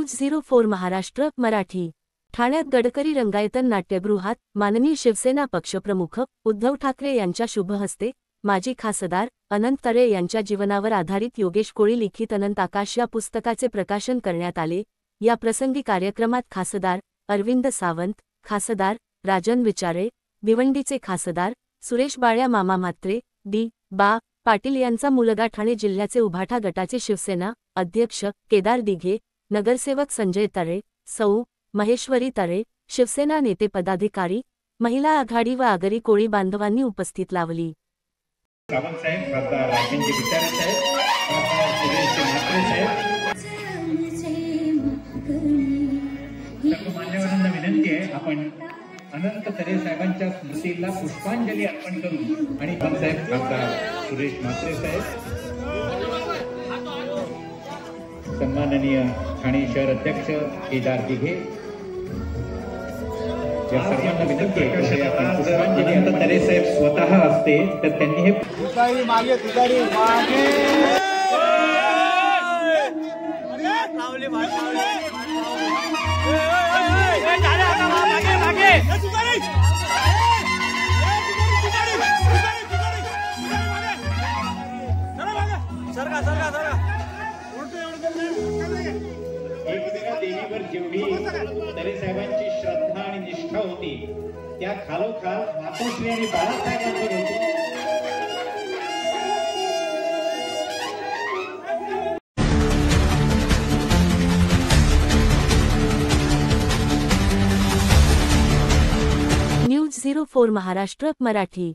News 04 Maharashtra Marathi. ठाण्यात गडकरी रंगायतन नाट्यगृहात माननीय शिवसेना पक्षप्रमुख उद्धव ठाकरे यांच्या शुभ हस्ते माजी खासदार अनंत तरे यांच्या जीवनावर आधारित योगेश कोळी लिखित अनंत आकाश या पुस्तकाचे प्रकाशन करण्यात आले। या प्रसंगी कार्यक्रमात खासदार अरविंद सावंत, खासदार राजन विचारे, भिवंडीचे खासदार सुरेश बाळ्या मामा म्हात्रे, डी.बा. पाटील यांचा मुलगा ठाणे जिल्ह्याचे उभाटा गटाचे शिवसेना अध्यक्ष केदार दिघे, नगरसेवक संजय तरे, सौ. महेश्वरी तरे, शिवसेना नेते पदाधिकारी, महिला आघाडी व आगरी कोळी बांधवांनी उपस्थित लावली। सावंत साहेब, खासदार राजनजी विचारे साहेब, खासदार सुरेश म्हात्रे साहेब, सर्व मान्यवरांना विनंती आहे आपण अनंत तरे साहेबांच्या स्मृतीला पुष्पांजली अर्पण करू। आणि साहेब, खासदार सुरेश म्हात्रे साहेब, सन्माननीय ठाणे शहर अध्यक्ष केदार दिघे, या सर्वांना विनंती आहे आपण पुष्पांजली अनंत तरे साहेब स्वतः असते तर त्यांनी हे मागे देवीवर जेवढी तरे साहेबांची श्रद्धा आणि निष्ठा होती त्या खालोखाल मातोश्री आणि बाळासाहेबांवर होती। न्यूज 04 महाराष्ट्र मराठी।